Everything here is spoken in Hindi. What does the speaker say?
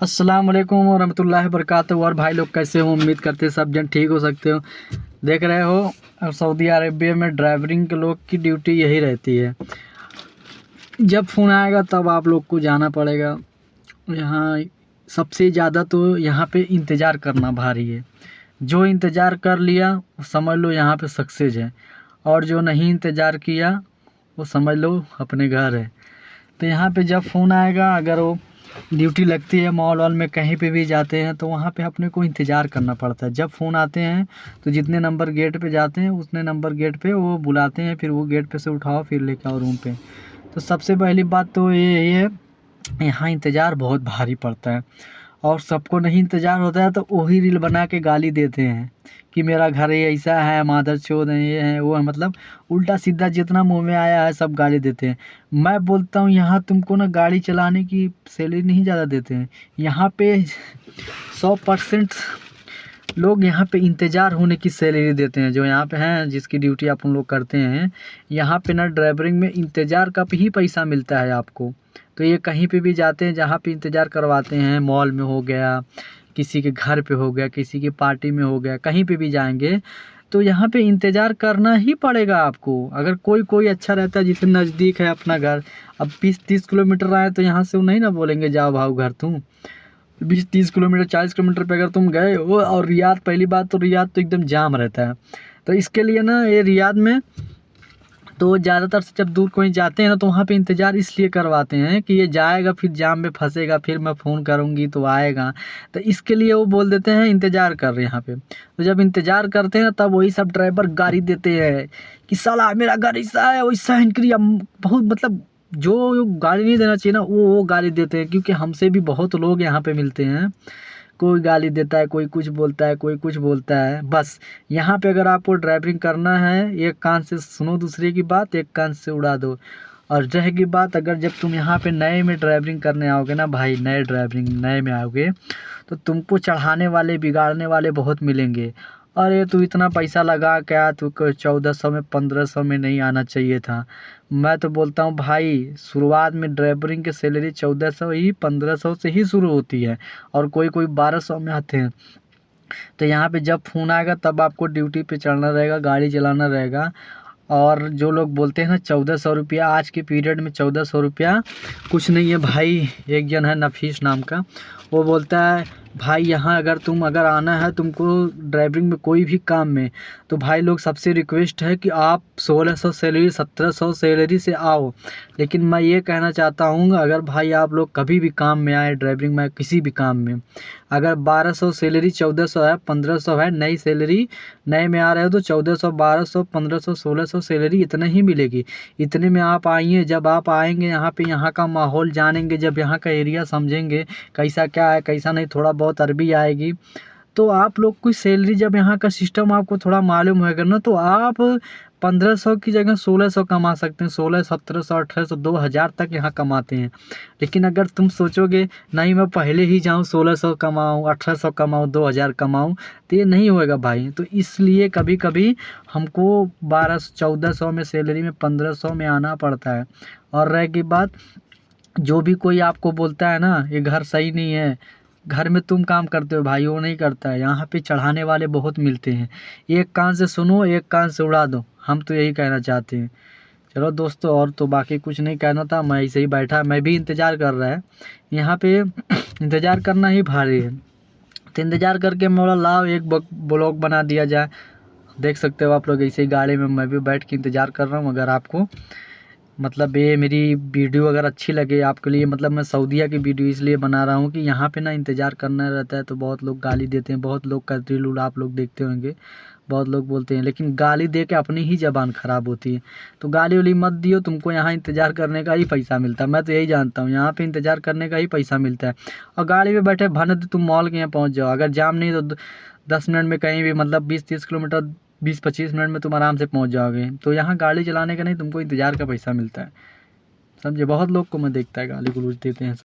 अस्सलाम वालेकुम वरहमतुल्लाहि वबरकातुहू। और भाई लोग कैसे हो? उम्मीद करते हैं सब जन ठीक हो सकते हो। देख रहे हो सऊदी अरेबिया में ड्राइवरिंग के लोग की ड्यूटी यही रहती है। जब फ़ोन आएगा तब आप लोग को जाना पड़ेगा। यहाँ सबसे ज़्यादा तो यहाँ पे इंतज़ार करना भारी है। जो इंतज़ार कर लिया वो समझ लो यहाँ पे सक्सेस है, और जो नहीं इंतज़ार किया वो समझ लो अपने घर है। तो यहाँ पे जब फ़ोन आएगा, अगर वो ड्यूटी लगती है मॉल वॉल में कहीं पे भी जाते हैं तो वहाँ पे अपने को इंतज़ार करना पड़ता है। जब फ़ोन आते हैं तो जितने नंबर गेट पे जाते हैं उतने नंबर गेट पे वो बुलाते हैं, फिर वो गेट पे से उठाओ फिर लेके आओ रूम पे। तो सबसे पहली बात तो ये है, यहाँ इंतज़ार बहुत भारी पड़ता है। और सबको नहीं इंतज़ार होता है तो वही रील बना के गाली देते हैं कि मेरा घर ये ऐसा है, मादरचोद है, ये है वो है, मतलब उल्टा सीधा जितना मुँह में आया है सब गाली देते हैं। मैं बोलता हूँ यहाँ तुमको ना गाड़ी चलाने की सैलरी नहीं ज़्यादा देते हैं। यहाँ पे 100% लोग यहाँ पे इंतज़ार होने की सैलरी देते हैं। जो यहाँ पे हैं जिसकी ड्यूटी आप उन लोग करते हैं, यहाँ पे ना ड्राइवरिंग में इंतज़ार का ही पैसा मिलता है आपको। तो ये कहीं पे भी जाते हैं जहाँ पे इंतज़ार करवाते हैं, मॉल में हो गया, किसी के घर पे हो गया, किसी की पार्टी में हो गया, कहीं पे भी जाएंगे तो यहाँ पे इंतज़ार करना ही पड़ेगा आपको। अगर कोई कोई अच्छा रहता है जिसे नज़दीक है अपना घर, अब 20-30 किलोमीटर आए तो यहाँ से वो नहीं ना बोलेंगे जाओ भाव घर तुम। 20-30 किलोमीटर 40 किलोमीटर पे अगर तुम गए हो, और रियाद, पहली बात तो रियाद तो एकदम जाम रहता है। तो इसके लिए ना ये रियाद में तो ज़्यादातर से जब दूर कोई जाते हैं ना तो वहाँ पे इंतज़ार इसलिए करवाते हैं कि ये जाएगा फिर जाम में फंसेगा, फिर मैं फ़ोन करूँगी तो आएगा। तो इसके लिए वो बोल देते हैं इंतज़ार कर रहे हैं यहाँ पे। तो जब इंतज़ार करते हैं तब वही सब ड्राइवर गाली देते हैं कि साला मेरा घर ऐसा है वैसा है, इनके लिए बहुत मतलब जो गाली नहीं देना चाहिए ना वो गाली देते हैं। क्योंकि हमसे भी बहुत लोग यहाँ पे मिलते हैं, कोई गाली देता है, कोई कुछ बोलता है, कोई कुछ बोलता है। बस यहाँ पे अगर आपको ड्राइवरिंग करना है, एक कान से सुनो दूसरे की बात, एक कान से उड़ा दो। और रहेगी बात, अगर जब तुम यहाँ पे नए में ड्राइवरिंग करने आओगे ना भाई, नए में आओगे तो तुमको चढ़ाने वाले बिगाड़ने वाले बहुत मिलेंगे। अरे तू इतना पैसा लगा क्या, तू 1400 में 1500 में नहीं आना चाहिए था। मैं तो बोलता हूँ भाई, शुरुआत में ड्राइवरिंग की सैलरी 1400 ही 1500 से ही शुरू होती है, और कोई कोई 1200 में आते हैं। तो यहाँ पे जब फ़ोन आएगा तब आपको ड्यूटी पे चढ़ना रहेगा, गाड़ी चलाना रहेगा। और जो लोग बोलते हैं ना 1400 रुपया, आज के पीरियड में 1400 रुपया कुछ नहीं है भाई। एक जन है नफीस नाम का, वो बोलता है भाई यहाँ अगर आना है तुमको ड्राइवरिंग में कोई भी काम में, तो भाई लोग सबसे रिक्वेस्ट है कि आप 1600 सैलरी 1700 सैलरी से आओ। लेकिन मैं ये कहना चाहता हूँ, अगर भाई आप लोग कभी भी काम में आए ड्राइवरिंग में, किसी भी काम में, अगर 1200 सैलरी 1400 है 1500 है, नई सैलरी नए में आ रहे हो तो 1400 1200 1500 1600 सैलरी इतना ही मिलेगी। इतने में आप आइए, जब आप आएंगे यहाँ पे, यहाँ का माहौल जानेंगे, जब यहाँ का एरिया समझेंगे कैसा क्या है कैसा नहीं, थोड़ा बहुत अरबी आएगी, तो आप लोग की सैलरी, जब यहाँ का सिस्टम आपको थोड़ा मालूम होगा ना, तो आप 1500 की जगह 1600 कमा सकते हैं। 1600 1700 1800 2000 तक यहाँ कमाते हैं। लेकिन अगर तुम सोचोगे नहीं मैं पहले ही जाऊँ 1600 कमाऊँ 1800 कमाऊँ 2000 कमाऊँ, तो ये नहीं होएगा भाई। तो इसलिए कभी कभी हमको 1200 1400 में सैलरी में 1500 में आना पड़ता है। और रहेगी बात, जो भी कोई आपको बोलता है ना ये घर सही नहीं है, घर में तुम काम करते हो भाई, वो नहीं करता है। यहाँ पे चढ़ाने वाले बहुत मिलते हैं। एक कान से सुनो एक कान से उड़ा दो, हम तो यही कहना चाहते हैं। चलो दोस्तों, और तो बाकी कुछ नहीं कहना था, मैं ऐसे ही बैठा, मैं भी इंतज़ार कर रहा है यहाँ पे। इंतज़ार करना ही भारी है। तो इंतज़ार करके मैं बोला लाओ एक ब्लॉग बना दिया जाए। देख सकते हो आप लोग, ऐसे ही गाड़ी में मैं भी बैठ के इंतज़ार कर रहा हूँ। अगर आपको मतलब ये मेरी वीडियो अगर अच्छी लगे आपके लिए, मतलब मैं सऊदीया की वीडियो इसलिए बना रहा हूँ कि यहाँ पे ना इंतज़ार करना रहता है तो बहुत लोग गाली देते हैं। बहुत लोग का रील उल आप लोग देखते होंगे, बहुत लोग बोलते हैं, लेकिन गाली दे के अपनी ही ज़बान ख़राब होती है। तो गाली उली मत दियो, तुमको यहाँ इंतज़ार करने का ही पैसा मिलता है। मैं तो यही जानता हूँ, यहाँ पे इंतज़ार करने का ही पैसा मिलता है। और गाड़ी में बैठे भनक तुम मॉल के यहाँ पहुँच जाओ, अगर जाम नहीं तो 10 मिनट में कहीं भी, मतलब 20-30 किलोमीटर 20-25 मिनट में तुम आराम से पहुंच जाओगे। तो यहाँ गाड़ी चलाने का नहीं, तुमको इंतज़ार का पैसा मिलता है। समझे? बहुत लोग को मैं देखता है गाली गलौज देते हैं।